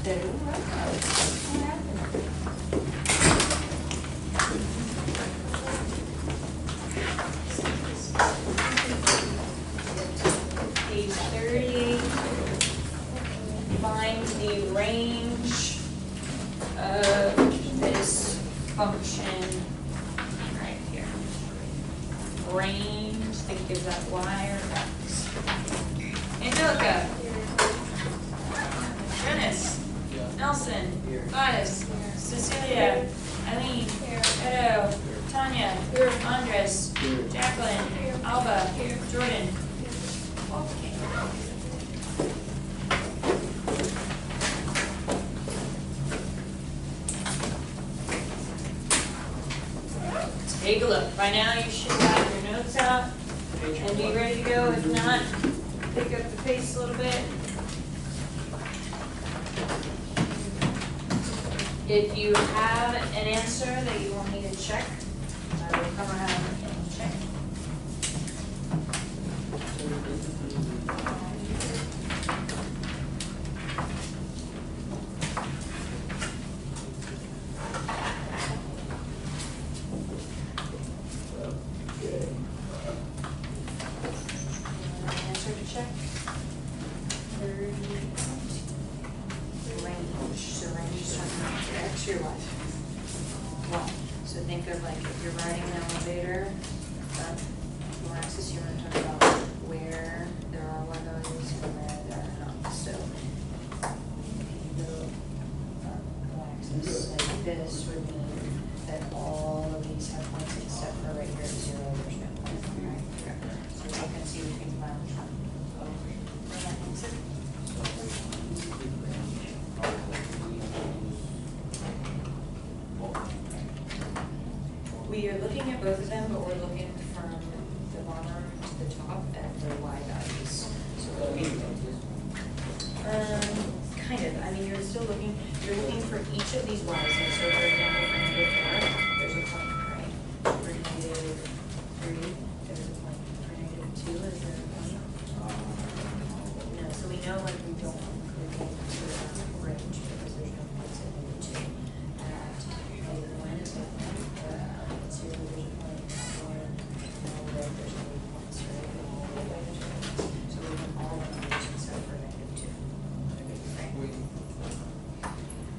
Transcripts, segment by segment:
said, oh, what happened? Page 38, find the range of this function right here. Range, think is that y or x? Angelica. Dennis. Nelson. Gladys. Cecilia. Eileen. Edo. Tanya. Andres. Jacqueline. Alba. Jordan. Okay. Take a look. By now you should have your notes out and be ready to go. If not, pick up the pace a little bit. If you have an answer that you want me to check, I will come around and check. Answer to check. 30. Range. So range is talking about your x, your y. Well, so think of like if you're riding an elevator, y-axis, you want to talk about where there are y values and where there are not. So if you go y-axis like this would mean that all of these have points except for right here at 0, there's no point, right? So you can see between the lines. We are looking at both of them, but we're looking from the bottom to the top at the y values. So kind of. I mean, you're still looking. You're looking for each of these y's. So, for example, for -4, there's a point, right? For -3, there's a point. For -2, is there a point? No. So we know like we don't include to the range because there's no points at -2. At -1 is a point. There's a point. There's no points, right? So we have all of these except for -2.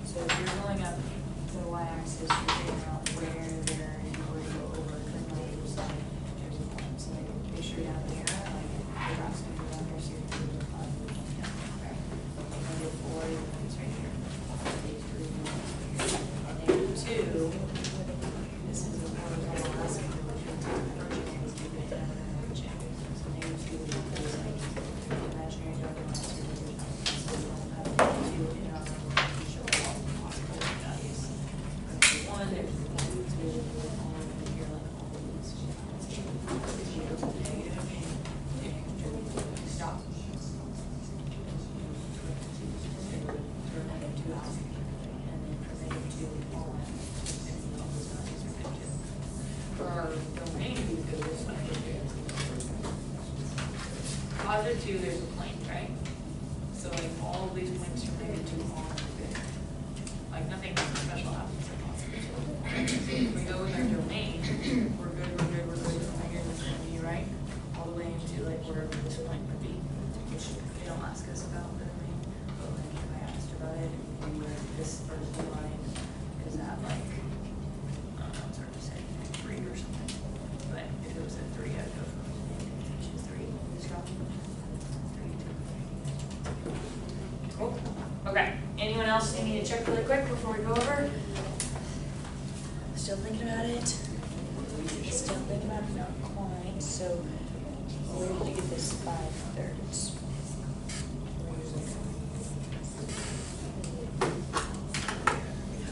So if you're going up the y-axis, you're figuring out where there you were to go over the waves, there's a point. So like picture down here, like the graph's gonna go down here, so you're going to find the point down here, right? -4, your point's right here. -2, this is the horizontal line. So -2 is like imaginary dotted lines. So we don't have -2 in our show all possible values. One, there's -2, all of here, like all of these. Stop. For -2 out, and then for -2 all in. And all those values are negative. For our domain, we do this one. +2, there's a plane, right? So like all of these points from -2 all are good. Like nothing special happens at +2. So if we go with our domain, we're good from here this going to be right, all the way into like wherever this point would be. Which they don't ask us about the domain, but like if I asked about it, we were this first line is at like, I don't know, it's hard to say, 3 or something. But if it was at 3, I'd go from 3. Stop. 3, 2. Cool. Okay. Anyone else need me to check really quick before we go over? Still thinking about it? Still thinking about it? Not quite. So, where did you get this 5/3?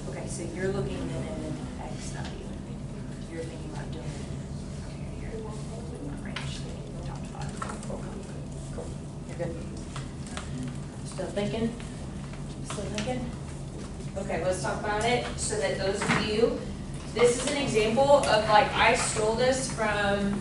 Okay, so you're looking at an x value. You're thinking about doing it here. Range, top 5. Cool. You're good. Still thinking? Still thinking? Okay, let's talk about it so that those of you, this is an example of like, I stole this from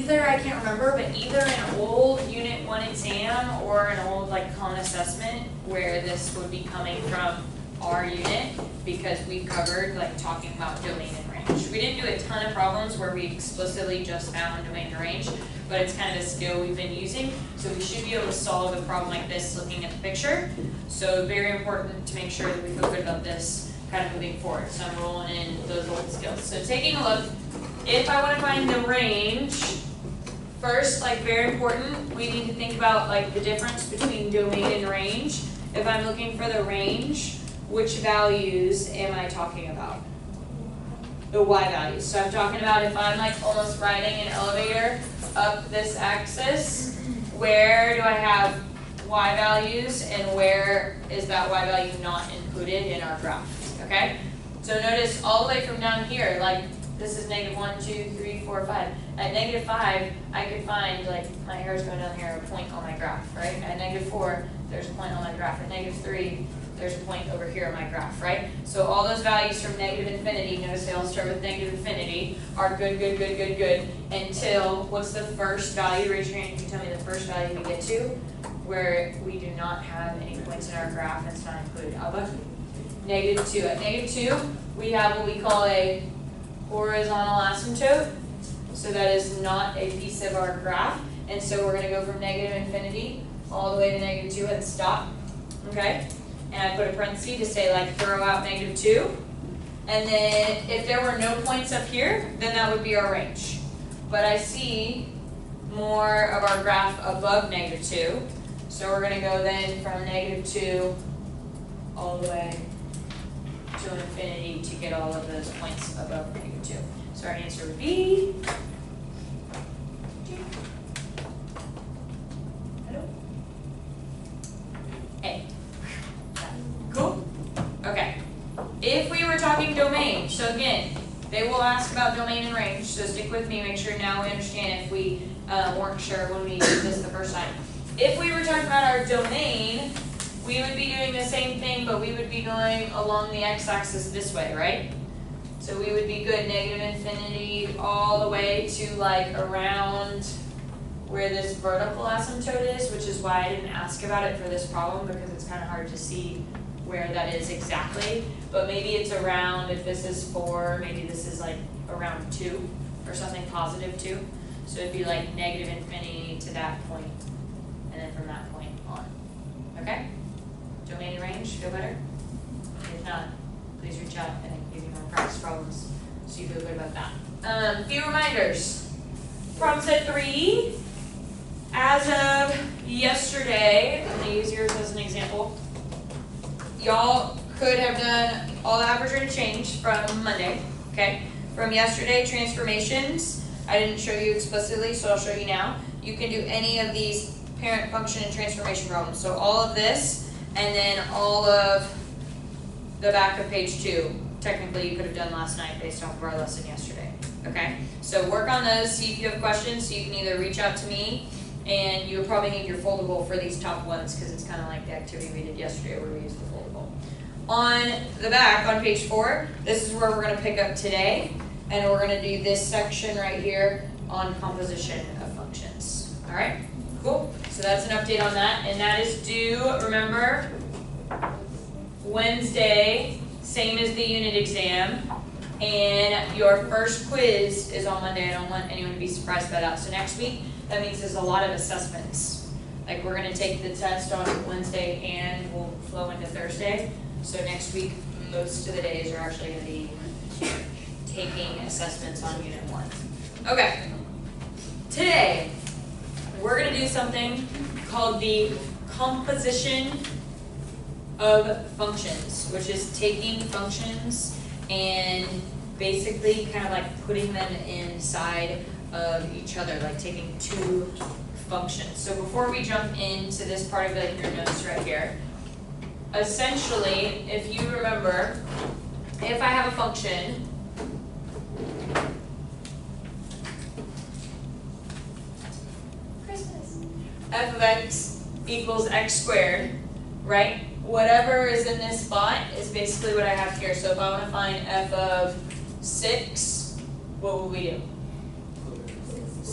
either, I can't remember, but either an old Unit 1 exam or an old like common assessment where this would be coming from our unit, because we covered like talking about domain and range. We didn't do a ton of problems where we explicitly just found domain and range, but it's kind of a skill we've been using, so we should be able to solve a problem like this looking at the picture. So very important to make sure that we feel good about this kind of moving forward. So I'm rolling in those old skills. So taking a look, if I want to find the range, first, like very important, we need to think about like the difference between domain and range. If I'm looking for the range, which values am I talking about? The y values. So I'm talking about if I'm like almost riding an elevator up this axis, where do I have y values and where is that y value not included in our graph, okay? So notice all the way from down here, like this is -1, 2, 3, 4, 5. At -5, I could find, like, my hair is going down here, a point on my graph, right? At -4, there's a point on my graph. At -3, there's a point over here on my graph, right? So all those values from -infinity, notice they all start with -infinity, are good, good, good, good, good, until, what's the first value? Raise your hand if you tell me the first value we get to, where we do not have any points in our graph, and it's not included. Alba? -2. At -2, we have what we call a horizontal asymptote. So that is not a piece of our graph. And so we're going to go from -infinity all the way to -2 and stop. Okay? And I put a parenthesis to say, like, throw out -2. And then if there were no points up here, then that would be our range. But I see more of our graph above -2. So we're going to go then from -2 all the way to infinity to get all of those points above -2. So our answer would be A. Cool? Okay. If we were talking domain, so again, they will ask about domain and range, so stick with me, make sure now we understand if we weren't sure when we did this the first time. If we were talking about our domain, we would be doing the same thing, but we would be going along the x-axis this way, right? So we would be good -infinity all the way to like around where this vertical asymptote is, which is why I didn't ask about it for this problem, because it's kind of hard to see where that is exactly. But maybe it's around, if this is 4, maybe this is like around 2 or something positive 2. So it'd be like -infinity to that point, and then from that point on. Okay? Domain and range, feel better? If not, please reach out and I can give you more practice problems so you feel good about that. Few reminders. Problem set 3. As of yesterday, I'm going to use yours as an example. Y'all could have done all the average rate of change from Monday, okay? From yesterday, transformations. I didn't show you explicitly, so I'll show you now. You can do any of these parent function and transformation problems. So all of this, and then all of the back of page 2. Technically, you could have done last night based off of our lesson yesterday, okay? So work on those, see if you have questions, so you can either reach out to me, and you'll probably need your foldable for these top ones, because it's kind of like the activity we did yesterday where we used the foldable. On the back, on page 4, this is where we're going to pick up today, and we're going to do this section right here on composition of functions. All right, cool. So that's an update on that, and that is due, remember, Wednesday, same as the unit exam, and your first quiz is on Monday. I don't want anyone to be surprised by that. So next week, that means there's a lot of assessments. Like, we're going to take the test on Wednesday and we'll flow into Thursday. So next week, most of the days are actually going to be taking assessments on Unit 1. Okay. Today, we're going to do something called the composition of functions, which is taking functions and basically kind of like putting them inside of each other, like taking two functions. So before we jump into this part of your notes right here, essentially, if you remember, if I have a function f of x equals x squared, right? Whatever is in this spot is basically what I have here. So if I want to find f of 6, what will we do?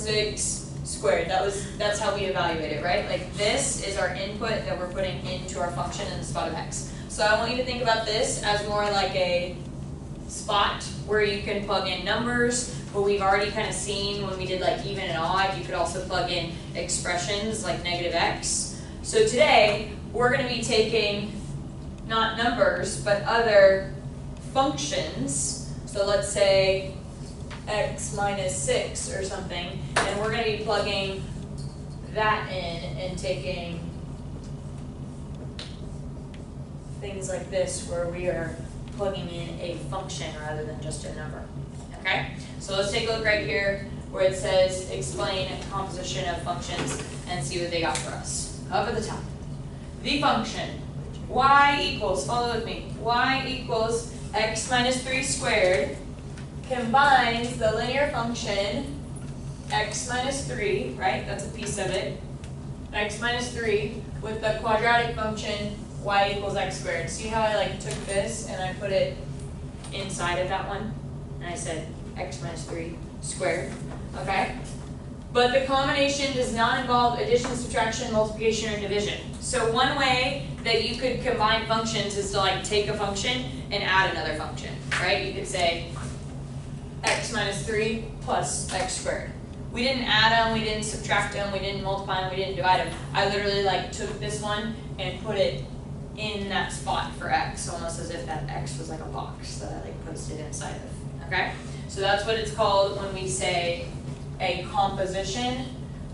6 squared. That's how we evaluate it, right? Like this is our input that we're putting into our function in the spot of x. So I want you to think about this as more like a spot where you can plug in numbers, but we've already kind of seen when we did like even and odd, you could also plug in expressions like negative x. So today, we're going to be taking not numbers, but other functions. So let's say x minus 6 or something, and we're going to be plugging that in and taking things like this where we are plugging in a function rather than just a number. Okay? So let's take a look right here where it says explain composition of functions and see what they got for us. Up at the top. The function y equals, follow with me, y equals x minus 3 squared combines the linear function x minus 3, right? That's a piece of it. X minus 3 with the quadratic function y equals x squared. See how I like took this and I put it inside of that one? And I said x minus 3 squared, okay? But the combination does not involve addition, subtraction, multiplication, or division. So one way that you could combine functions is to like take a function and add another function, right? You could say x minus 3 plus x squared. We didn't add them, we didn't subtract them, we didn't multiply them, we didn't divide them. I literally like took this one and put it in that spot for x, almost as if that x was like a box that I like posted inside of, okay? So that's what it's called when we say a composition.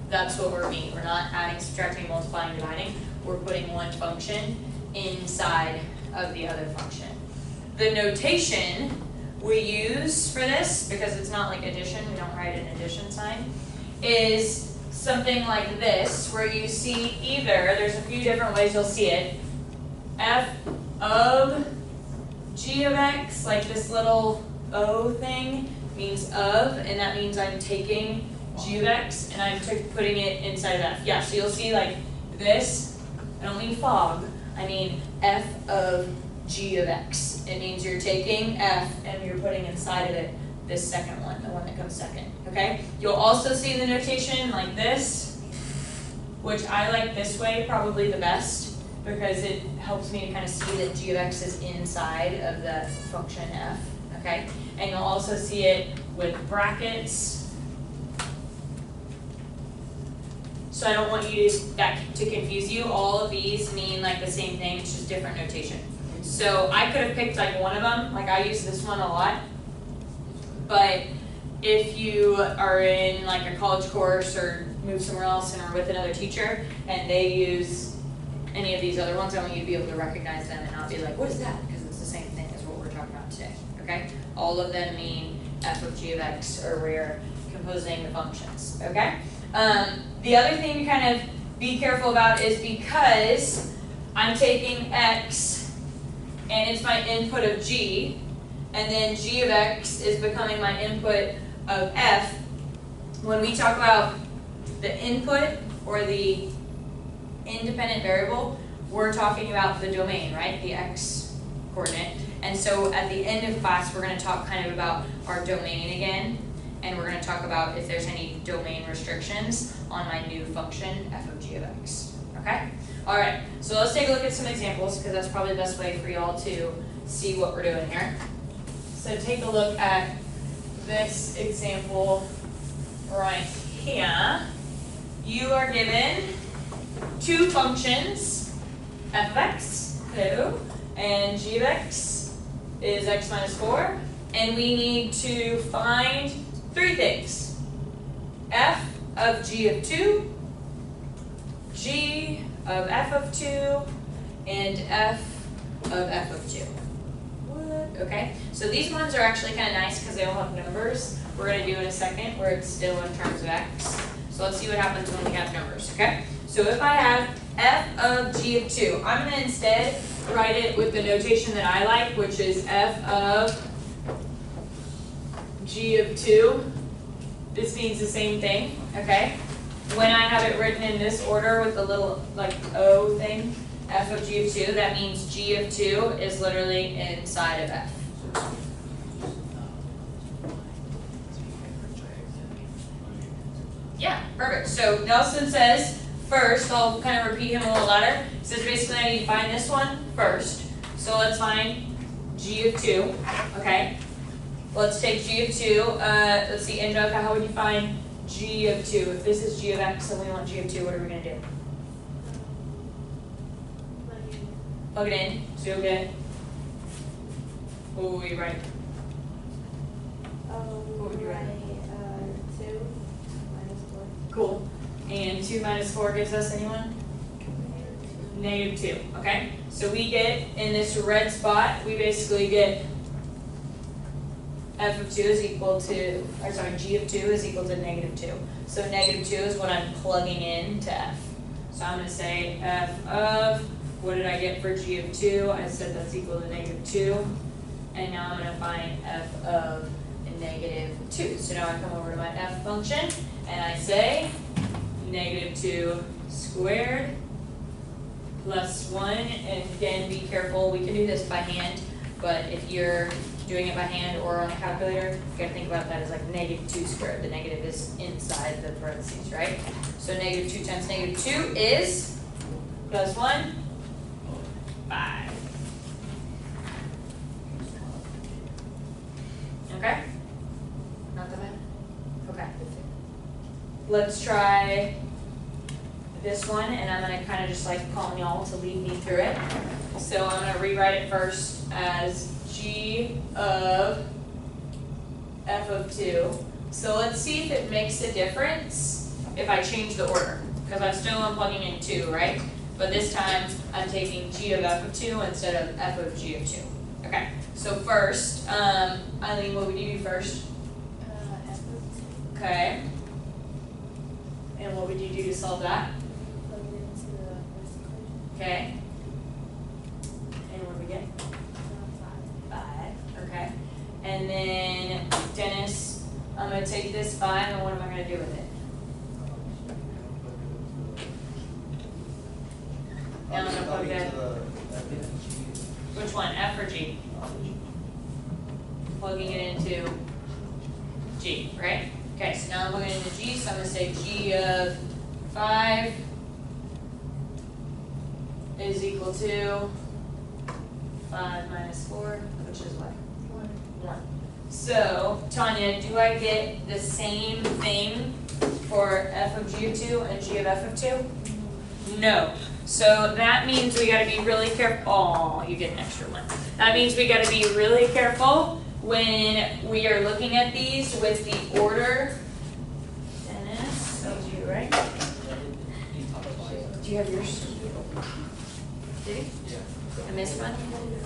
That's what we're meaning. We're not adding, subtracting, multiplying, dividing. We're putting one function inside of the other function. The notation we use for this, because it's not like addition, we don't write an addition sign, is something like this, where you see either, there's a few different ways you'll see it, f of g of x, like this little O thing means of, and that means I'm taking g of x and I'm putting it inside of f. Yeah, so you'll see like this, I don't mean fog, I mean f of g of x. It means you're taking f and you're putting inside of it this second one, the one that comes second, okay? You'll also see the notation like this, which I like this way probably the best, because it helps me to kind of see that g of x is inside of the function f, okay? And you'll also see it with brackets. So I don't want you to confuse you. All of these mean like the same thing, it's just different notation. So I could have picked like one of them, like I use this one a lot. But if you are in like a college course or move somewhere else and are with another teacher and they use any of these other ones, I want you to be able to recognize them and not be like, what is that? Because it's the same thing as what we're talking about today, okay? All of them mean f of g of x, or we're composing the functions, okay? The other thing to kind of be careful about is because I'm taking x and it's my input of g, and then g of x is becoming my input of f, when we talk about the input or the independent variable, we're talking about the domain, right? The x coordinate. And so at the end of class, we're going to talk kind of about our domain again, and we're going to talk about if there's any domain restrictions on my new function, f of g of x, okay? All right, so let's take a look at some examples, because that's probably the best way for y'all to see what we're doing here. So take a look at this example right here. You are given two functions, f of x, hello, and g of x is x minus 4, and we need to find three things: f of g of 2, g of f of 2, and f of f of 2. What? Okay, so these ones are actually kind of nice because they all have numbers. We're going to do in a second where it's still in terms of x. So let's see what happens when we have numbers, okay? So if I have f of g of 2, I'm going to instead write it with the notation that I like, which is f of g of 2. This means the same thing, okay? When I have it written in this order with the little like O thing, f of g of 2, that means g of 2 is literally inside of f. Perfect, so Nelson says, first, I'll kind of repeat him a little louder. He says basically I need to find this one first. So let's find g of 2, okay? Let's take g of 2, let's see, Angelica, how would you find g of 2? If this is g of x and we want g of 2, what are we going to do? Plug it in, so you'll get, what will we write? What would you write? 2 minus 4. Cool. And 2 minus 4 gives us anyone? Negative 2, okay? So we get, in this red spot, we basically get f of 2 is equal to, or sorry, g of 2 is equal to negative 2. So negative 2 is what I'm plugging in to f. So I'm going to say f of, what did I get for g of 2? I said that's equal to negative 2. And now I'm going to find f of negative 2. So now I come over to my f function, and I say negative 2 squared plus 1. And again, be careful, we can do this by hand, but if you're doing it by hand or on a calculator, you gotta think about that as like negative 2 squared. The negative is inside the parentheses, right? So negative 2 times negative 2 is plus 1, 5. Okay? Not that bad? Okay. Let's try this one, and I'm going to kind of just like calling y'all to lead me through it. So I'm going to rewrite it first as g of f of 2. So let's see if it makes a difference if I change the order, because I'm still plugging in 2, right? But this time I'm taking g of f of 2 instead of f of g of 2. Okay, so first, Eileen, what would you do first? F of 2. Okay. And what would you do to solve that? Plug it into the first equation. Okay. And what do we get? 5. 5. Okay. And then, Dennis, I'm going to take this 5, and what am I going to do with it? Now I'm going to plug that. Which one, F or G? Plugging it into G, right? Okay, so now I'm plugging it into G, so I'm going to say G of 5 is equal to 5 minus 4, which is what? 1. So, Tanya, do I get the same thing for f of g of 2 and g of f of 2? No. So that means we gotta be really careful. Oh, you get an extra one. That means we gotta be really careful when we are looking at these with the order. Dennis, that was you, right? Do you have yours? Did you? I missed one.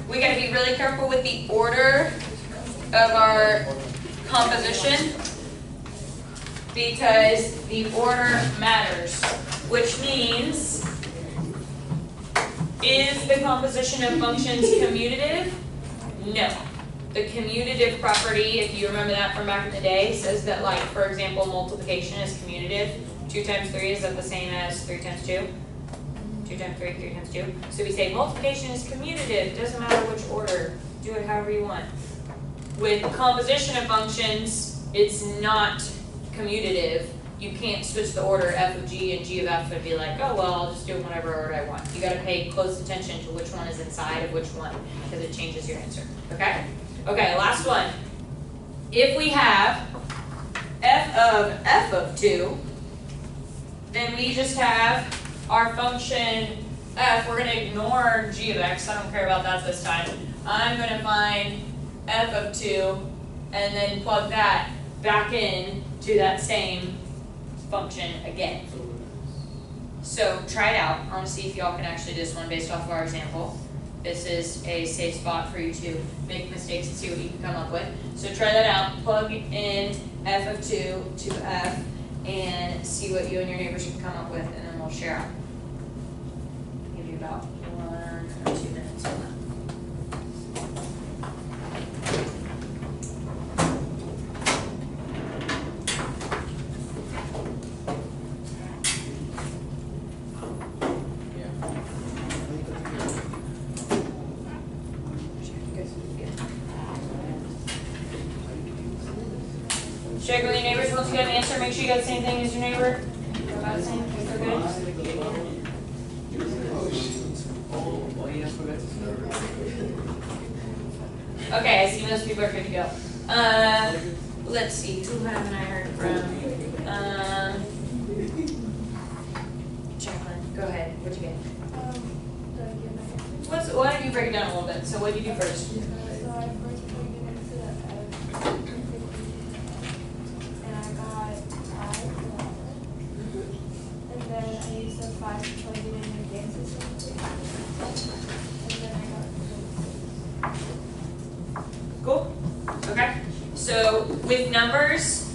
We gotta be really careful with the order of our composition because the order matters, which means, is the composition of functions commutative? No. The commutative property, if you remember that from back in the day, says that, like, for example, multiplication is commutative. 2 times 3, is that the same as 3 times 2? 2 times 3, 3 times 2. So we say multiplication is commutative, doesn't matter which order, do it however you want. With composition of functions, it's not commutative. You can't switch the order f of g and g of f and be like, oh, well, I'll just do it whatever order I want. You gotta pay close attention to which one is inside of which one, because it changes your answer, okay? Okay, last one. If we have f of 2, then we just have our function f. We're gonna ignore g of x, I don't care about that this time. I'm gonna find f of 2, and then plug that back in to that same function again. So try it out. I want to see if y'all can actually do this one based off of our example. This is a safe spot for you to make mistakes and see what you can come up with. So try that out. Plug in f of 2 to f and see what you and your neighbors can come up with, and then we'll share out. Give you about 1 or 2 minutes on that. Check with your neighbors. Once you get an answer, make sure you got the same thing as your neighbor. Okay, I see most people are good to go. Let's see, who haven't I heard from? Jacqueline, go ahead, what'd you get? Do I give my answer? Why don't you break it down a little bit, so what did you do first? So I first plugged it into the and I got 5 for that one. And then I used the 5 to plug it in the game system. And then I got 6. Cool, okay. So with numbers,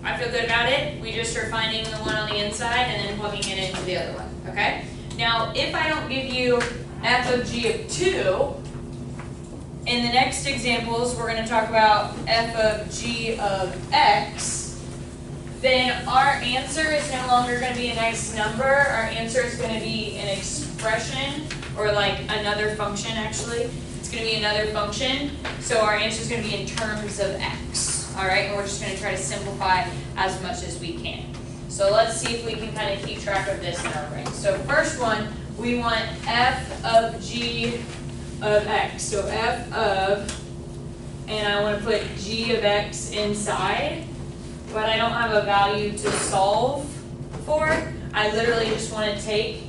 I feel good about it. We just are finding the one on the inside and then plugging it into the other one, okay? Now, if I don't give you f of g of 2, in the next examples, we're going to talk about f of g of x, then our answer is no longer going to be a nice number. Our answer is going to be an expression, or like another function actually. It's going to be another function, so our answer is going to be in terms of x, all right? And we're just going to try to simplify as much as we can. So let's see if we can kind of keep track of this in our brain. So first one, we want f of g of x. So f of, and I want to put g of x inside, but I don't have a value to solve for. I literally just want to take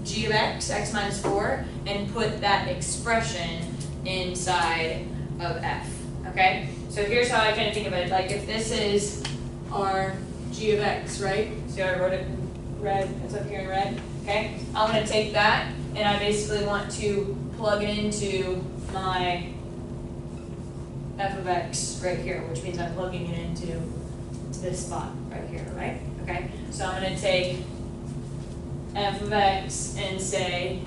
g of x, x minus 4, and put that expression inside of f, okay? So here's how I kind of think of it. Like if this is our g of x, right? See how I wrote it in red? It's up here in red, okay? I'm going to take that, and I basically want to plug it into my f of x right here, which means I'm plugging it into this spot right here, right? Okay, so I'm going to take f of x and say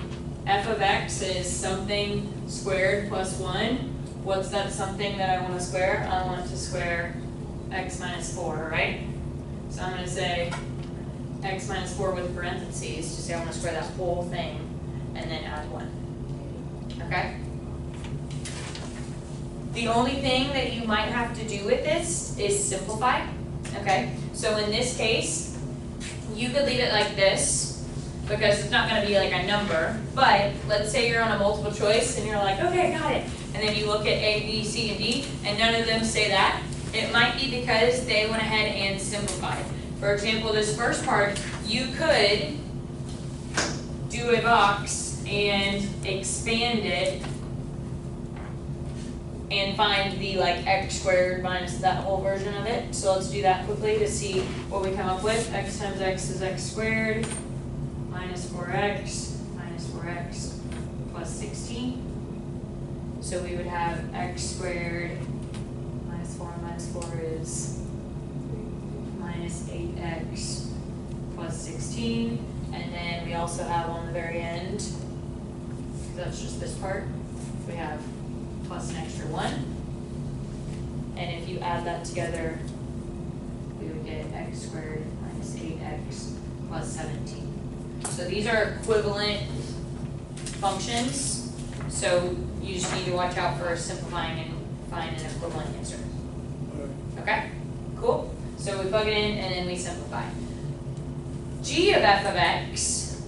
f of x is something squared plus 1. What's that something that I want to square? I want to square x minus 4, right? So I'm going to say x minus 4 with parentheses to say I want to square that whole thing and then add 1. Okay? The only thing that you might have to do with this is simplify. Okay? So in this case, you could leave it like this because it's not going to be like a number, but let's say you're on a multiple choice and you're like, okay, got it. And then you look at A, B, C, and D, and none of them say that. It might be because they went ahead and simplified. For example, this first part, you could do a box and expand it and find the like x squared minus that whole version of it. So let's do that quickly to see what we come up with. X times x is x squared minus 4x plus 16. So we would have x squared minus 4 is minus 8x plus 16. And then we also have on the very end, because that's just this part, we have plus an extra 1. And if you add that together, we would get x squared minus 8x plus 17. So these are equivalent functions, so you just need to watch out for simplifying and find an equivalent answer. Okay? Cool? So we plug it in and then we simplify. G of f of x,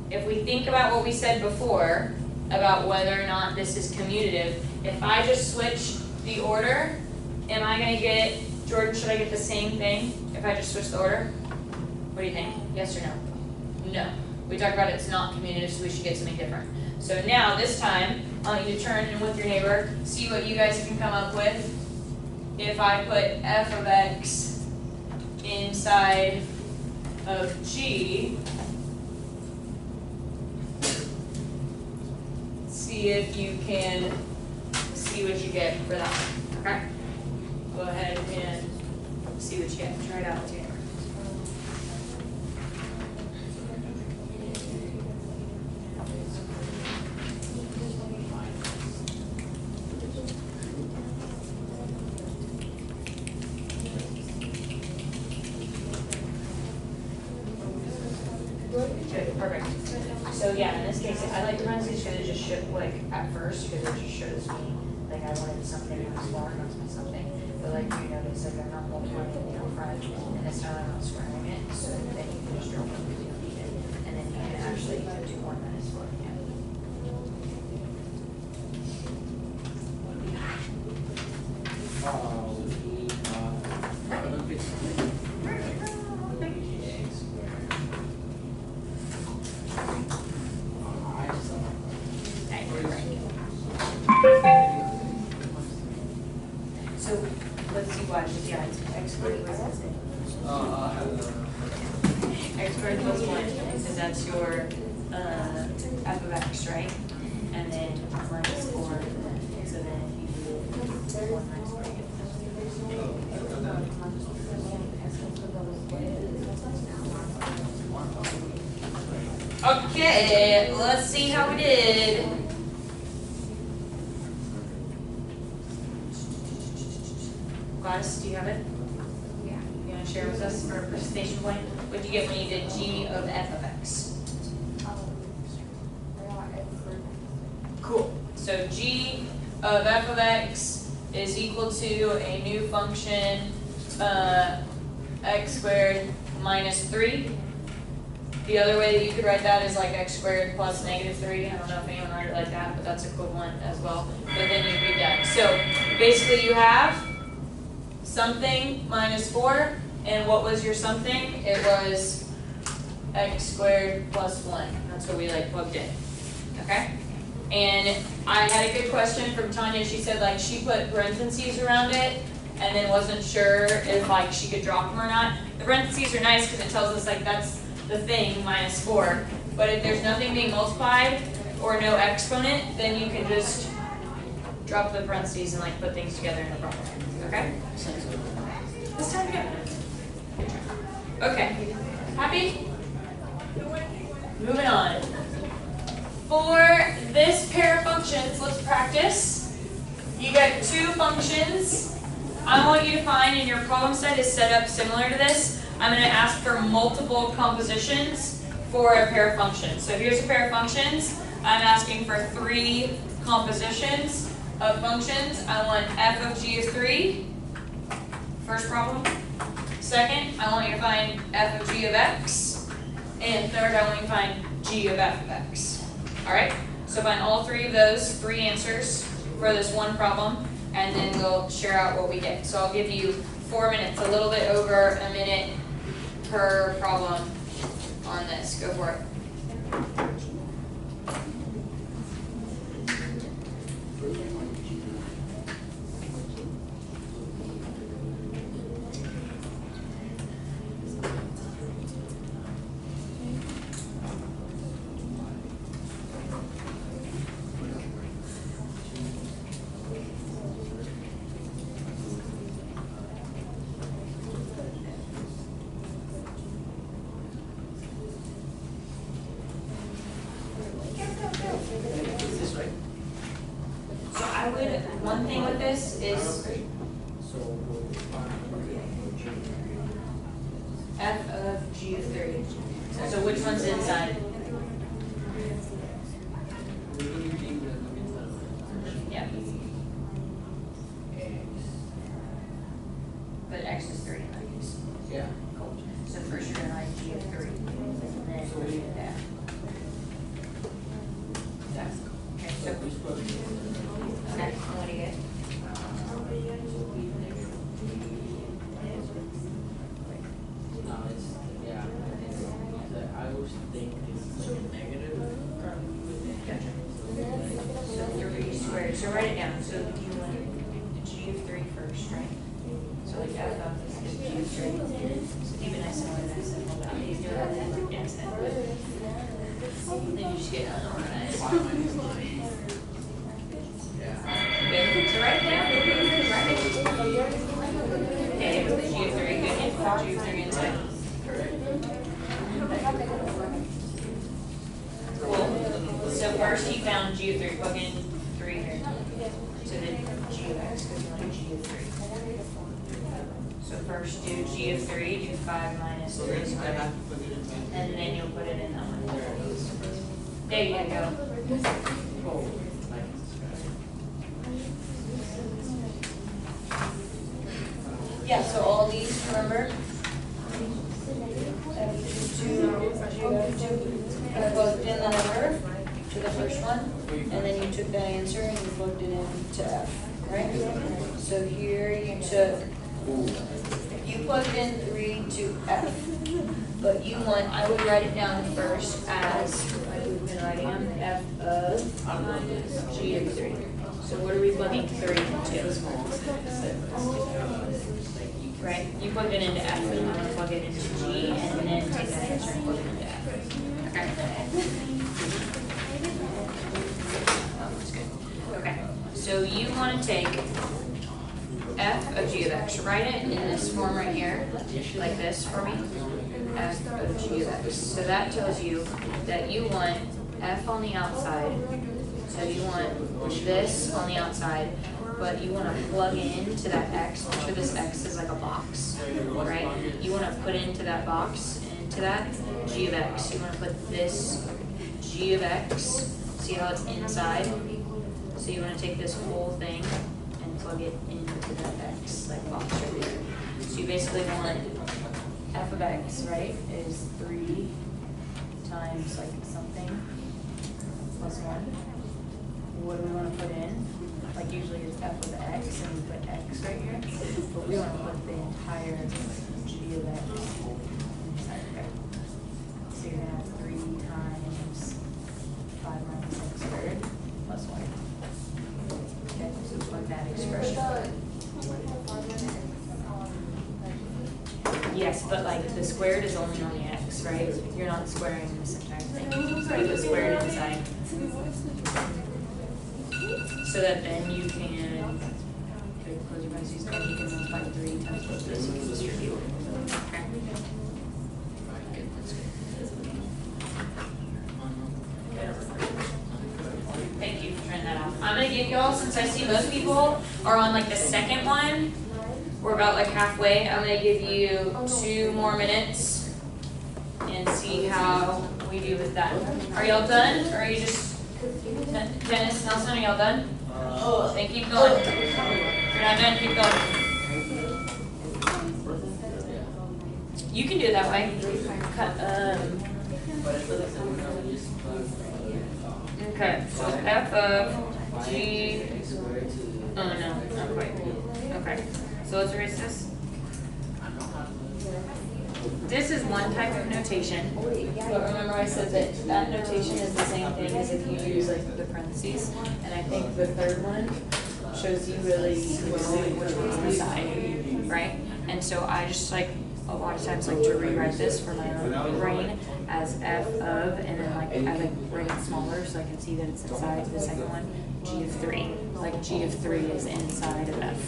if we think about what we said before about whether or not this is commutative, if I just switch the order, am I going to get, Jordan, should I get the same thing if I just switch the order? What do you think? Yes or no? No. We talked about it's not commutative, so we should get something different. So now, this time, I want you to turn in with your neighbor, see what you guys can come up with. If I put f of x inside of g, see if you can see what you get for that one, okay? Go ahead and see what you get. Try it out with your neighbor. Good, perfect. So yeah, in this case, I like parentheses because it just showed, like, at first, because it just shows me, like, I wanted something that was far enough to something. But like you notice, like, I'm not multiplying it in front, and this time I'm not squaring it, so then you can just drop it if you don't need it. And then you can actually do 1 minus 4, yeah. squared plus 1, because that's your f of x, right? And then minus 4, so then if you do 1 minus 4, you get okay, let's see how we did. Gladys, do you have it? Yeah. You want to share with us for a participation point? What did you get when you did g of f of x? Cool. So g of f of x is equal to a new function x squared minus 3. The other way that you could write that is like x squared plus negative 3. I don't know if anyone wrote it like that, but that's equivalent as well. But then you'd be done. So basically you have something minus 4, and what was your something? It was x squared plus 1. That's what we like plugged in. Okay? And I had a good question from Tanya. She said like she put parentheses around it and then wasn't sure if like she could drop them or not. The parentheses are nice because it tells us like that's the thing minus 4. But if there's nothing being multiplied or no exponent, then you can just drop the parentheses and like put things together in the proper way. Okay? This time to go. Okay. Happy? Moving on. For this pair of functions, let's practice. You got two functions. I want you to find, and your problem set is set up similar to this. I'm going to ask for multiple compositions for a pair of functions. So here's a pair of functions. I'm asking for 3 compositions of functions. I want f of g of 3. First problem. Second, I want you to find f of g of x. And third, I want you to find g of f of x. Alright, so find all 3 of those 3 answers for this one problem, and then we'll share out what we get. So I'll give you 4 minutes, a little bit over a minute per problem on this. Go for it. One thing with this is f of g of 3. So which one's inside? Yeah. But x is 3 in that case. Yeah. Cool. So first you're going to write g of 3. And then we're going to do that. Okay, so okay, what do you get? I always think it's like negative. Gotcha. So 3 squared. So write it down. So you want g of 3 first, right? So like f of is g of 3. So keep it nice and organized and hold out. You do it at the end. Then you just get unorganized. Good. So write it down. Write it. Okay, g of 3. Good. G of 3 inside. Cool. So first you found g of 3. Plug in 3 here. So then g of x because you want g of 3. So first do g of 3. Do 5 minus 3 squared. And then you'll put it in that one. There you go. Yeah, so all these, remember? Plugged in the number to the first one, and then you took that answer and you plugged it in to F, right? So here you plugged in 3 to F, but you want, I would write it down first as, I would have been writing on F of G of 3. So what are we plugging 3 into? Right, you plugged it into F, and you want to plug it into G, and then take that answer and plug wanna take f of g of x, write it in this form right here, like this for me, f of g of x. So that tells you that you want f on the outside, so you want this on the outside, but you wanna plug into that x, make sure this x is like a box, right? You wanna put into that box, into that g of x, you wanna put this g of x, see how it's inside? So you wanna take this whole thing and plug it into that x, like box right there. So you basically want f of x, right, is 3 times like something plus 1. What do we wanna put in? Like usually it's f of x and we put x right here, but we wanna put the entire g of x inside of it. So you're gonna have 3 times 5 minus x squared plus 1. Okay, so plug that expression. Yes, but like the squared is only on the x, right? You're not squaring this entire thing. So put the squared inside. So that then you can, okay, close your parentheses, then you can multiply 3 times both this and distribute. Okay. Thank you for turning that off. I'm gonna give y'all, since I see most people are on like the second one, we're about like halfway, I'm gonna give you 2 more minutes and see how we do with that. Are y'all done, or are you just, Dennis, Nelson, are y'all done? Then keep going. If you're not done, keep going. You can do it that way. Okay, so f of g, oh no, not quite. Okay, so let's erase this. This is one type of notation, but remember I said that notation is the same thing as if you use like the parentheses, and I think the third one shows you really clearly which one's on the side, right? And so I just like a lot of times like to rewrite this for my own brain as f of, and then like I like bring it smaller so I can see that it's inside the second one, g of 3. Like g of 3 is inside of f,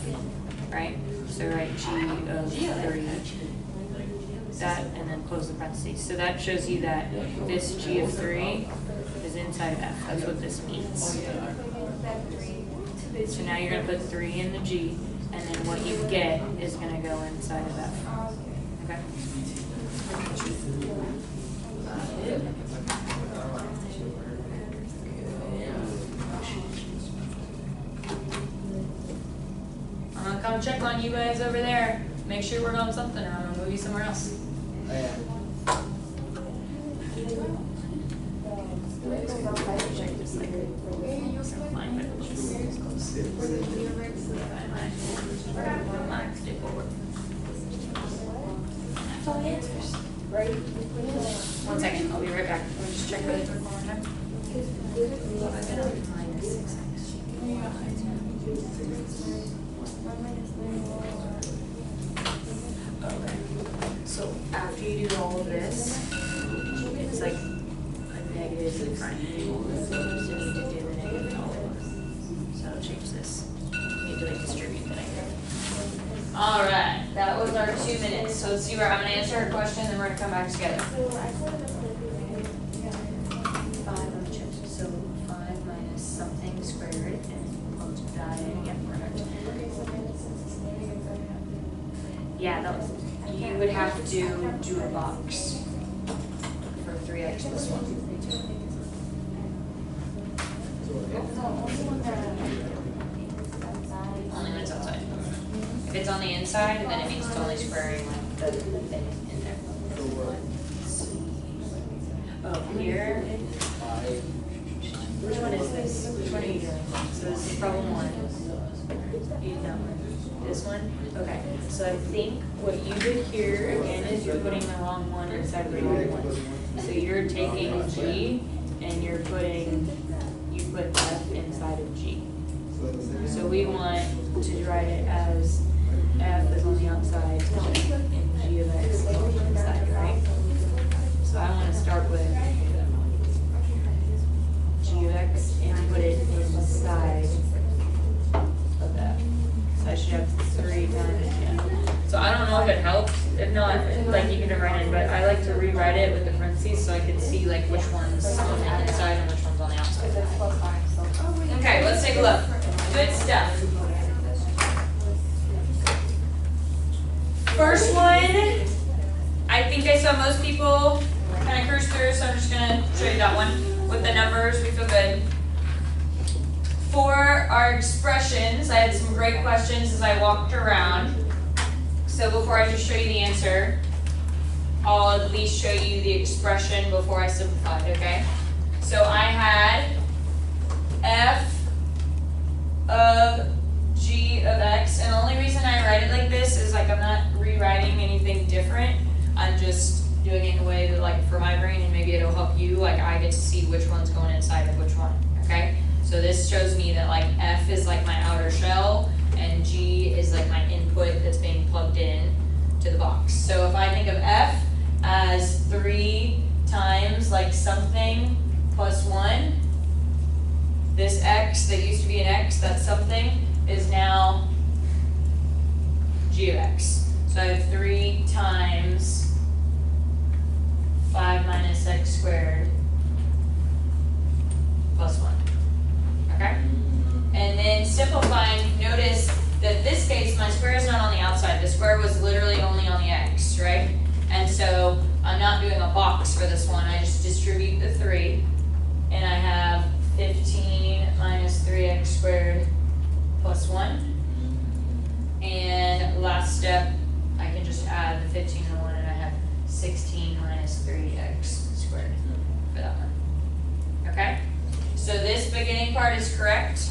right? So write g of 3. That, and then close the parentheses. So that shows you that this g of 3 is inside of f. That's what this means. So now you're going to put 3 in the g, and then what you get is going to go inside of f. Okay? I'm going to come check on you guys over there. Make sure we're on something, or I'm going to move you somewhere else. Check this later. Fine, but that's all the answers. Right? 1 second, I'll be right back. Let me just check really quick one more time. I get up to minus 6x. Okay. So after you do all of this, it's like a negative in front. So you need to do the negative in all of them. So I'll change this. You need to like distribute that. Alright, that was our 2 minutes. So let's see where I'm gonna answer her question and we're gonna come back together. 5 minus something squared and multiply it again. Yeah, that was, you would have to do a box for 3x plus 1. Only when it's outside. If it's on the inside, then it means it's only squaring like the thing in there. Oh, here. Which one is this? Which one are you doing? So this is problem 1. You know this one? Okay. So I think what you did here again is you're putting the wrong one inside of the right one. So you're taking G and you're putting, you put F inside of G. So we want to write it as F is on the outside and G of X is on the inside, right? So I want to start with G of X and put it inside of not like you can write it, but I like to rewrite it with the parentheses so I can see like which one's on the inside and which one's on the outside. Because it's plus 5, so. Okay, let's take a look. Good stuff. First one, I think I saw most people kind of cruise through, so I'm just gonna show you that one. With the numbers, we feel good. For our expressions, I had some great questions as I walked around. So before I just show you the answer, I'll at least show you the expression before I simplified, okay? So I had f of g of x, and the only reason I write it like this is like I'm not rewriting anything different. I'm just doing it in a way that like for my brain, and maybe it'll help you, like I get to see which one's going inside of which one, okay? So this shows me that like f is like my outer shell, and g is like my input that's being plugged in to the box. So if I think of f as 3 times like something plus 1, this x that used to be an x, that's something, is now g of x. So I have 3 times 5 minus x squared plus 1. Okay? And then simplifying, notice that this case, my square is not on the outside. The square was literally only on the x, right? And so I'm not doing a box for this one. I just distribute the 3. And I have 15 minus 3x squared plus 1. And last step, I can just add the 15 and 1, and I have 16 minus 3x squared for that one. Okay? So this beginning part is correct,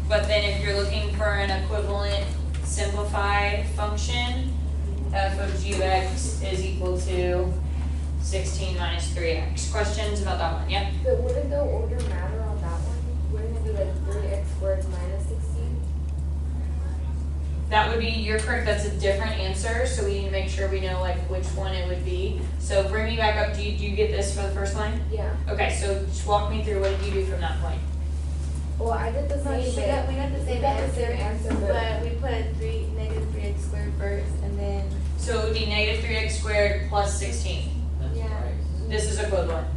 but then if you're looking for an equivalent simplified function, f of g of x is equal to 16 minus 3x. Questions about that one? Yep. So wouldn't the order matter on that one? Wouldn't it be like 3x squared minus 16? That would be, you're correct, that's a different answer, so we need to make sure we know like which one it would be. So bring me back up, do you get this for the first line? Yeah. Okay, so just walk me through, what did you do from that point? Well, I did the No, same we thing. got the same answer, but but we put negative 3x squared first, and then. So it would be negative 3x squared plus 16. That's Yeah. right. This is equivalent.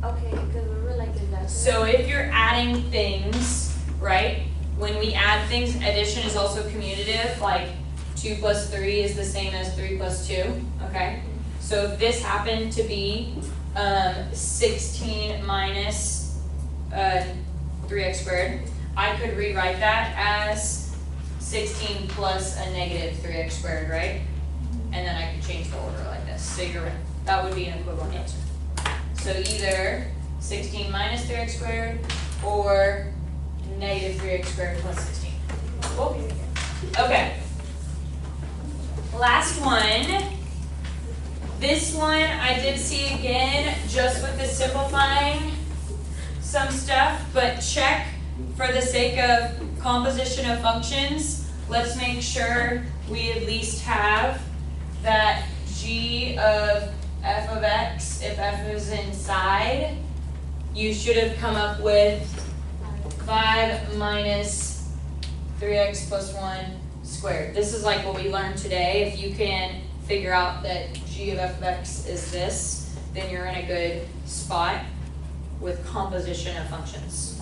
Okay, because we were like, is that. So if you're adding things, right? When we add things, addition is also commutative, like 2 plus 3 is the same as 3 plus 2, okay? So if this happened to be 16 minus 3x squared, I could rewrite that as 16 plus a negative 3x squared, right? And then I could change the order like this. So you're right. That would be an equivalent answer. So either 16 minus 3x squared or negative 3x squared plus 16. Cool. Okay. Last one. This one I did see again just with the simplifying some stuff, but check for the sake of composition of functions. Let's make sure we at least have that g of f of x, if f is inside, you should have come up with 5 minus 3x plus 1 squared. This is like what we learned today. If you can figure out that g of f of x is this, then you're in a good spot with composition of functions.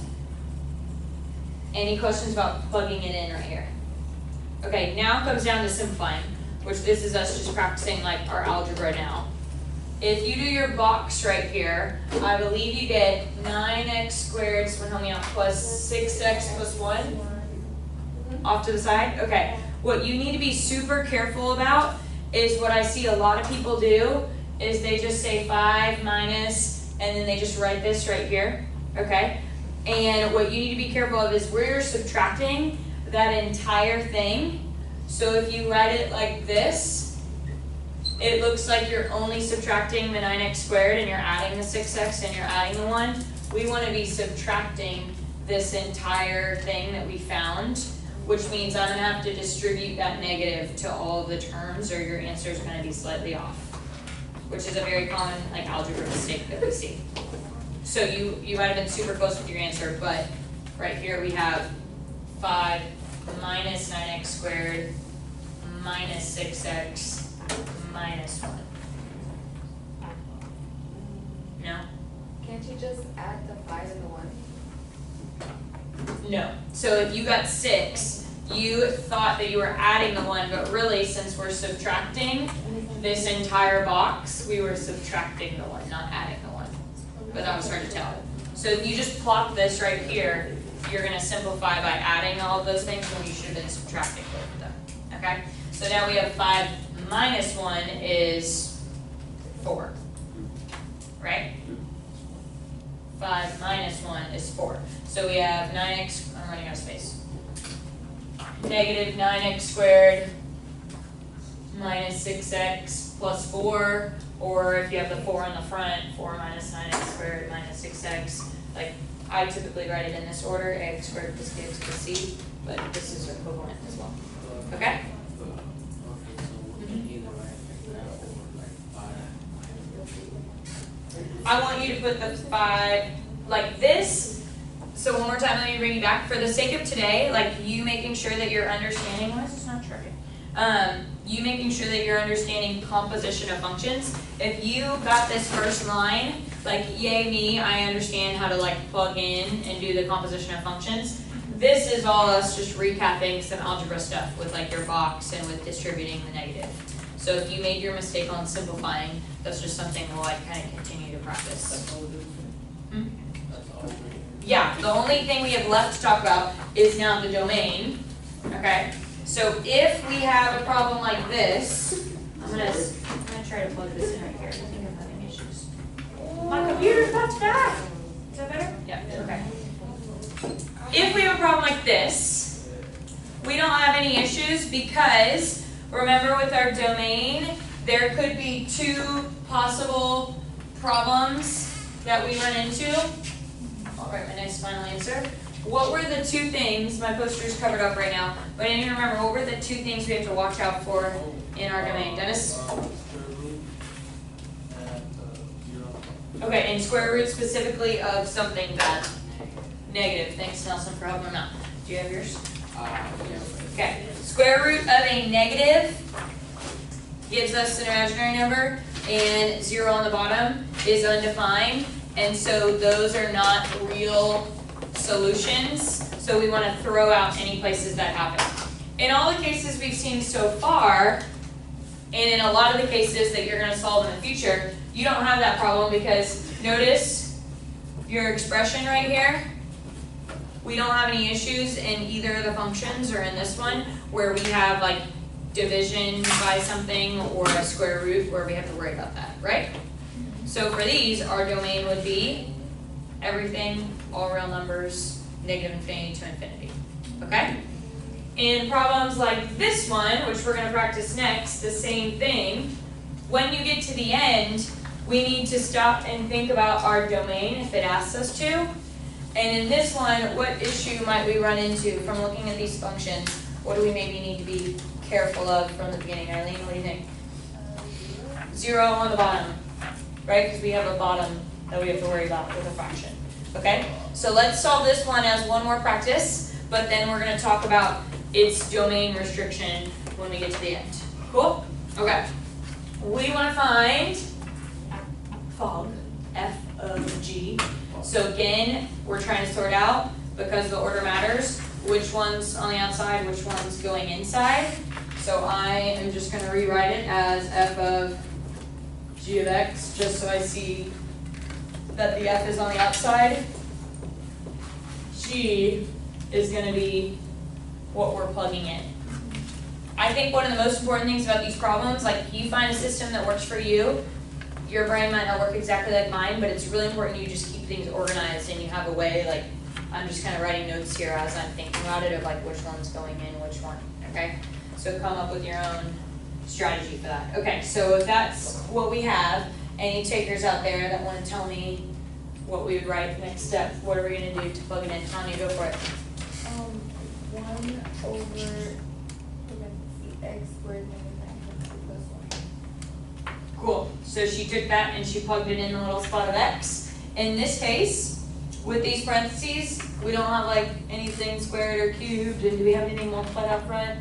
Any questions about plugging it in right here? Okay, now it comes down to simplifying, which this is us just practicing like our algebra now. If you do your box right here, I believe you get 9x squared, someone help me out, plus 6x plus 1 off to the side. Okay, what you need to be super careful about is what I see a lot of people do is they just say 5 minus, and then they just write this right here, okay? And what you need to be careful of is where you're subtracting that entire thing. So if you write it like this, it looks like you're only subtracting the 9x squared and you're adding the 6x and you're adding the 1. We want to be subtracting this entire thing that we found, which means I'm going to have to distribute that negative to all of the terms or your answer is going to be slightly off, which is a very common like algebra mistake that we see. So you might have been super close with your answer, but right here we have 5 minus 9x squared minus 6x minus 1. No? Can't you just add the 5 and the 1? No. So if you got 6, you thought that you were adding the 1, but really, since we're subtracting this entire box, we were subtracting the 1, not adding the 1. But that was hard to tell. So if you just plop this right here, you're going to simplify by adding all of those things when you should have been subtracting both of them. Okay? So now we have 5 minus 1 is 4. Right? 5 minus 1 is 4. So we have 9x, I'm running out of space. Negative 9x squared minus 6x plus 4, or if you have the 4 on the front, 4 minus 9x squared minus 6x. Like, I typically write it in this order, ax squared plus bx plus c, but this is equivalent as well. Okay? Okay, so we can either write like that or like 5 minus. I want you to put the 5 like this. So one more time, let me bring you back. For the sake of today, like you making sure that you're understanding, why is this not charging? You making sure that you're understanding composition of functions. If you got this first line, like yay me, I understand how to like plug in and do the composition of functions. This is all us just recapping some algebra stuff with like your box and with distributing the negative. So if you made your mistake on simplifying, that's just something we'll like kind of continue to practice. That's all we do. Hmm? That's all we do. Yeah, the only thing we have left to talk about is now the domain, okay? So if we have a problem like this, I'm gonna try to plug this in right here. I think I'm having issues. My computer's about to die. Is that better? Yeah, okay. If we have a problem like this, we don't have any issues because, remember with our domain, there could be 2 possible problems that we run into. I'll write my nice final answer. What were the 2 things, my poster's covered up right now, but I didn't even remember, what were the 2 things we have to watch out for in our domain? Dennis? Okay, and square root specifically of something that's negative. Thanks, Nelson, for helping me out. Do you have yours? Yeah. Okay, square root of a negative gives us an imaginary number, and 0 on the bottom is undefined, and so those are not real solutions, so we want to throw out any places that happen. In all the cases we've seen so far, and in a lot of the cases that you're going to solve in the future, you don't have that problem because notice your expression right here. We don't have any issues in either of the functions or in this one where we have like division by something or a square root where we have to worry about that, right? So for these, our domain would be everything, all real numbers, negative infinity to infinity, okay? In problems like this one, which we're going to practice next, the same thing. When you get to the end, we need to stop and think about our domain if it asks us to. And in this one, what issue might we run into from looking at these functions? What do we maybe need to be careful of from the beginning? Eileen, what do you think? 0 on the bottom, right? Because we have a bottom that we have to worry about with a fraction. Okay? So let's solve this one as one more practice, but then we're going to talk about its domain restriction when we get to the end. Cool? Okay. We want to find fog, f of g. So again, we're trying to sort out, because the order matters, which one's on the outside, which one's going inside. So I am just going to rewrite it as f of g of x, just so I see that the f is on the outside. G is going to be what we're plugging in. I think one of the most important things about these problems, like if you find a system that works for you, your brain might not work exactly like mine, but it's really important you just keep things organized and you have a way, like I'm just kind of writing notes here as I'm thinking about it of like which one's going in, which one, okay? So come up with your own strategy for that. Okay, so if that's what we have, any takers out there that want to tell me what we would write next step, what are we going to do to plug it in? Tanya, go for it. 1 over x squared minus 9 plus 1. Cool. So she took that and she plugged it in the little spot of x. In this case, with these parentheses, we don't have like anything squared or cubed, and do we have anything multiplied out front?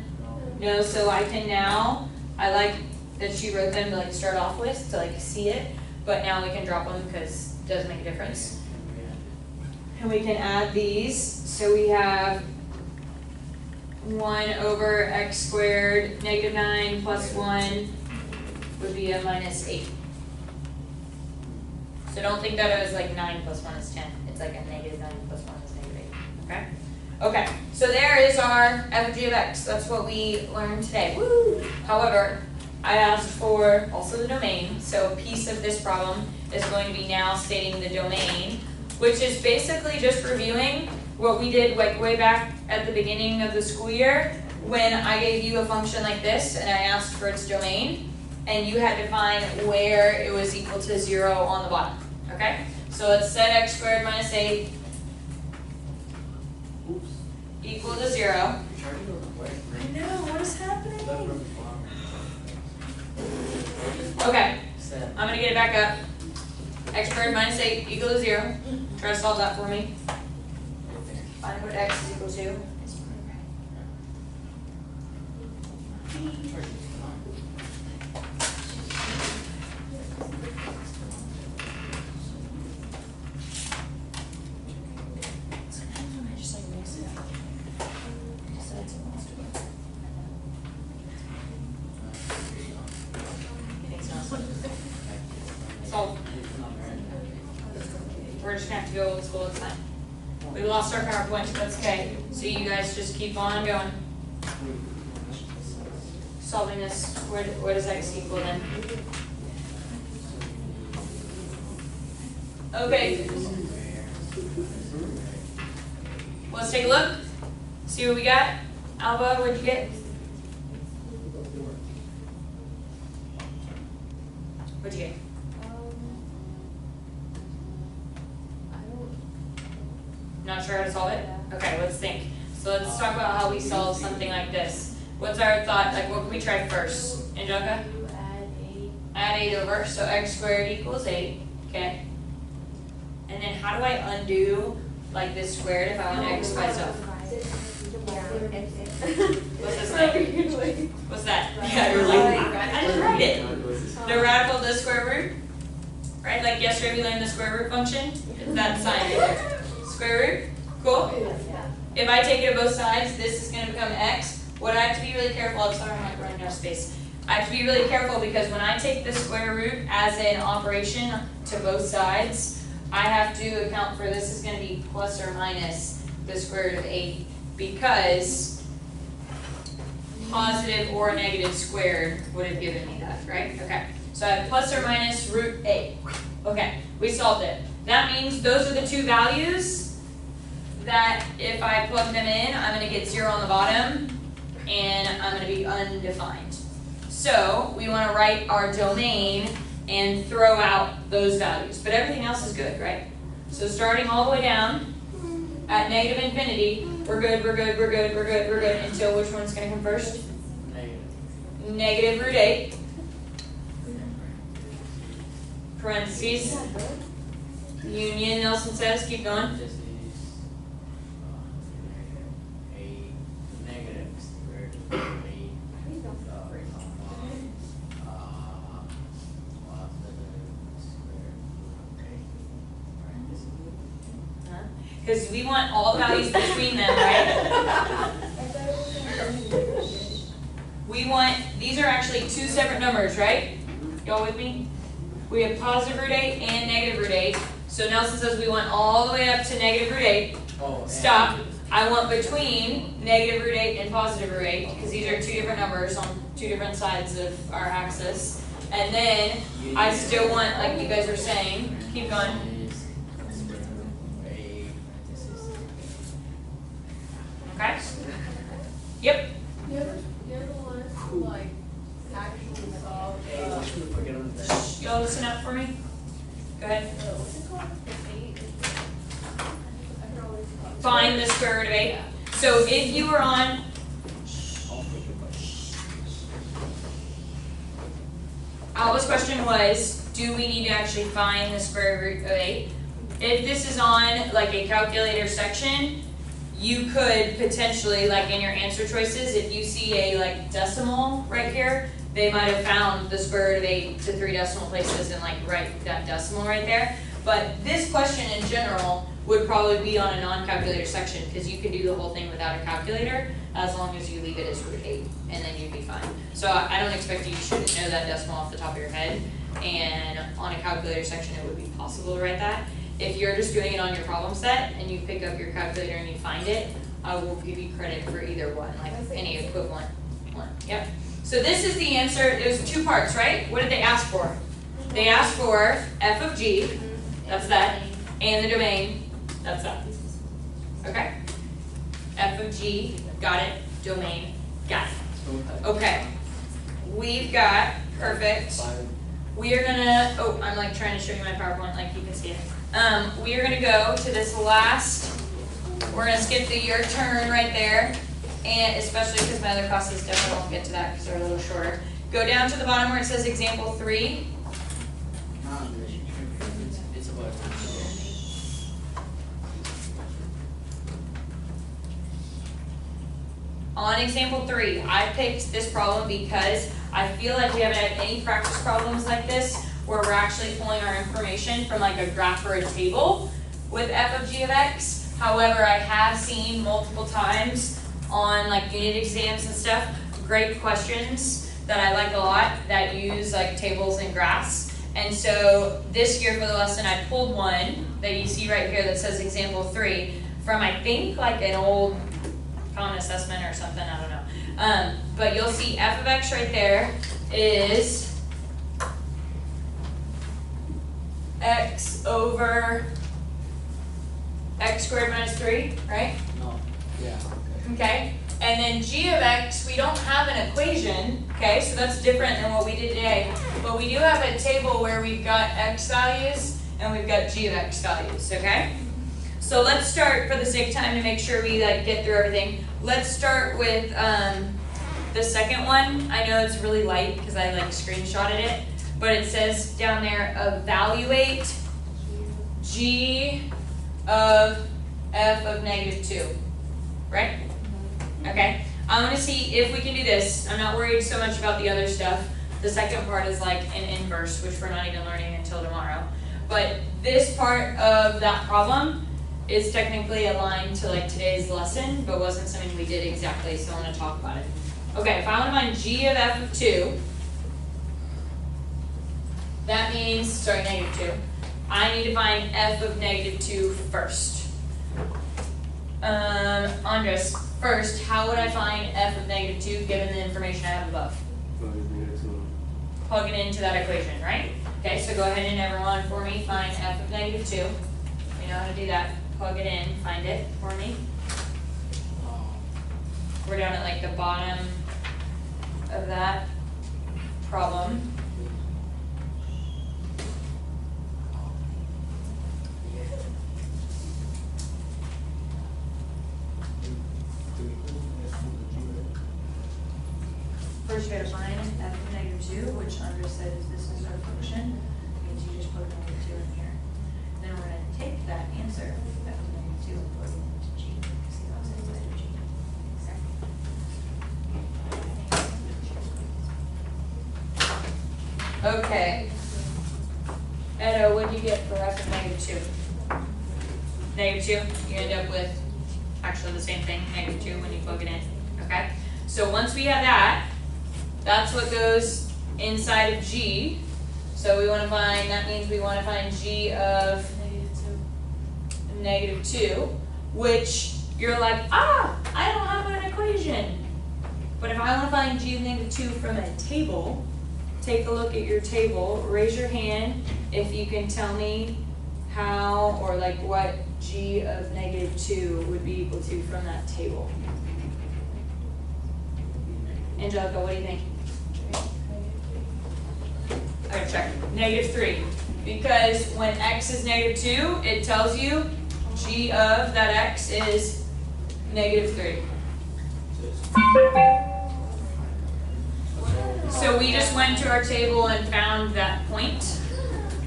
No, so I can now, I like that she wrote them to like start off with, to like see it, but now we can drop them because it does make a difference. And we can add these, so we have 1 over x squared, negative 9 plus 1 would be a minus 8. So don't think that it was like 9 plus 1 is 10. It's like a negative 9 plus 1 is negative 8. Okay? Okay, so there is our f of g of x. That's what we learned today. Woo! However, I asked for also the domain. So a piece of this problem is going to be now stating the domain, which is basically just reviewing what we did like way back at the beginning of the school year when I gave you a function like this and I asked for its domain. And you had to find where it was equal to 0 on the bottom, okay? So let's set x squared minus 8 Oops. equal to 0. You're trying to go quick. I know, what is happening? Left from the bottom. Okay, Set. I'm gonna get it back up. X squared minus 8 equal to 0. Try to solve that for me. Find what x is equal to. Solve. We're just gonna have to go old school this time. We lost our PowerPoint, that's okay. So you guys just keep on going. Solving this, where does x equal then? Okay. Let's take a look. See what we got. Alba, what'd you get? What'd you get? Not sure how to solve it? Okay, let's think. So let's talk about how we solve something like this. What's our thought, like what can we try first? Angelica? You add 8. Add 8 over, so x squared equals 8, okay? And then how do I undo like this squared if I want x by itself? What's this thing? What's that? Yeah, you're like, I didn't write it. The radical of the square root, right? Like yesterday we learned the square root function. It's that sign right there. Square root, cool? If I take it to both sides, this is gonna become x. What I have to be really careful of, sorry I'm like running out of space. I have to be really careful because when I take the square root as an operation to both sides, I have to account for this is gonna be plus or minus the square root of 8 because positive or negative squared would have given me that, right? Okay, so I have plus or minus root 8. Okay, we solved it. That means those are the two values that if I plug them in, I'm gonna get 0 on the bottom and I'm gonna be undefined. So we wanna write our domain and throw out those values, but everything else is good, right? So starting all the way down at negative infinity, we're good, we're good, we're good, we're good, we're good, until which one's gonna come first? Negative. Negative root 8. Parentheses. Union, Nelson says, keep going. This is a negative squared root of 8. Positive square root of 8. Because we want all the values between them, right? We want, these are actually two separate numbers, right? Y'all with me? We have positive root 8 and negative root 8. So Nelson says we want all the way up to negative root 8. Oh, Stop. I want between negative root 8 and positive root 8 because these are two different numbers on two different sides of our axis. And then I still want, like you guys were saying, keep going. Okay? Yep. You ever want us to like actually solve Y'all listen up for me. Go ahead. what's it called? The 8? I can always Find the square root of 8. So if you were on, Alba's question was, do we need to actually find the square root of 8? If this is on like a calculator section, you could potentially, like in your answer choices, if you see a like decimal right here, they might have found the square root of 8 to 3 decimal places and like write that decimal right there. But this question in general would probably be on a non-calculator section, because you can do the whole thing without a calculator as long as you leave it as root 8, and then you'd be fine. So I don't expect you shouldn't know that decimal off the top of your head, and on a calculator section it would be possible to write that. If you're just doing it on your problem set and you pick up your calculator and you find it, I will give you credit for either one, like any equivalent one. Yep. So this is the answer. It was 2 parts, right? What did they ask for? They asked for f of g, that's that, and the domain, that's that. Okay? F of g, got it. Domain, got it. Okay. We've got, perfect. We are gonna, oh, I'm like trying to show you my PowerPoint like you can see it. We are gonna go to this last, we're gonna skip the your turn right there, and especially because my other classes definitely won't get to that because they're a little shorter. Go down to the bottom where it says example 3. It's about On example 3, I picked this problem because I feel like we haven't had any practice problems like this where we're actually pulling our information from like a graph or a table with f of g of x. However, I have seen multiple times on like unit exams and stuff, great questions that I like a lot that use like tables and graphs. And so this year for the lesson, I pulled one that you see right here that says example 3 from I think like an old common assessment or something, I don't know. But you'll see f of x right there is x over x squared minus 3, right? No. Yeah. Okay. Okay, and then g of x, we don't have an equation, okay, so that's different than what we did today. But we do have a table where we've got x values and we've got g of x values, okay? So let's start, for the sake of time, to make sure we like get through everything. Let's start with the second one. I know it's really light because I like screenshotted it, but it says down there, evaluate g of f of negative 2, right? Okay, I'm gonna see if we can do this. I'm not worried so much about the other stuff. The second part is like an inverse, which we're not even learning until tomorrow. But this part of that problem is technically aligned to like today's lesson, but wasn't something we did exactly, so I'm gonna talk about it. Okay, if I wanna find g of f of 2, that means, sorry, negative 2. I need to find f of negative 2 first. Andres, first, how would I find f of negative 2 given the information I have above? Plug it into that equation, right? Okay, so go ahead and everyone for me, find f of negative 2. We know how to do that. Plug it in, find it for me. We're down at like the bottom of that problem. First, you gotta find f of negative 2, which Andres said is this is our function. Means you just plug negative 2 in here. Then we're gonna take that answer, f of negative 2, and plug it into g. See how it says inside of g. Exactly. Okay. Edo, what do you get for f of negative 2? Negative 2, you end up with actually the same thing, negative 2 when you plug it in. Okay? So once we have that, that's what goes inside of g. So we want to find, that means we want to find g of negative 2, which you're like, I don't have an equation. But if I want to find g of negative 2 from a table, take a look at your table, raise your hand if you can tell me how or like what g of negative 2 would be equal to from that table. Angelica, what do you think? Alright, check. Negative 3. Because when x is negative 2, it tells you g of that x is negative 3. So we just went to our table and found that point.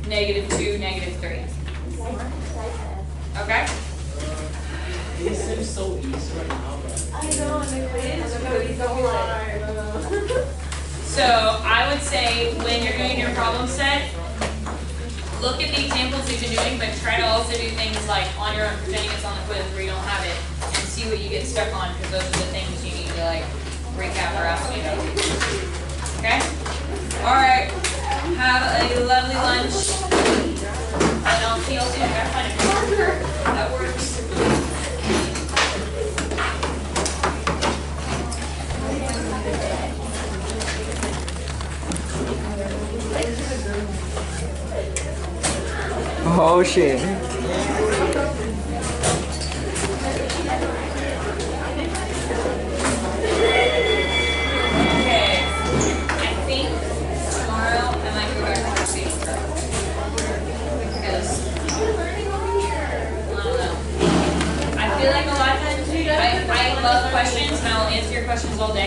Negative 2, negative 3. Okay? It seems so easy right now, but I know, and the quiz is so hard. So I would say when you're doing your problem set, look at the examples you've been doing, but try to also do things like on your own, pretending it's on the quiz where you don't have it, and see what you get stuck on, because those are the things you need to like recap or ask me about. Okay? Alright. Have a lovely lunch. And I'll see you all soon. I gotta find a marker that works. Oh shit. Okay. I think tomorrow I might go back to the speech because I don't know. I feel like a lot of times I love questions and I will answer your questions all day.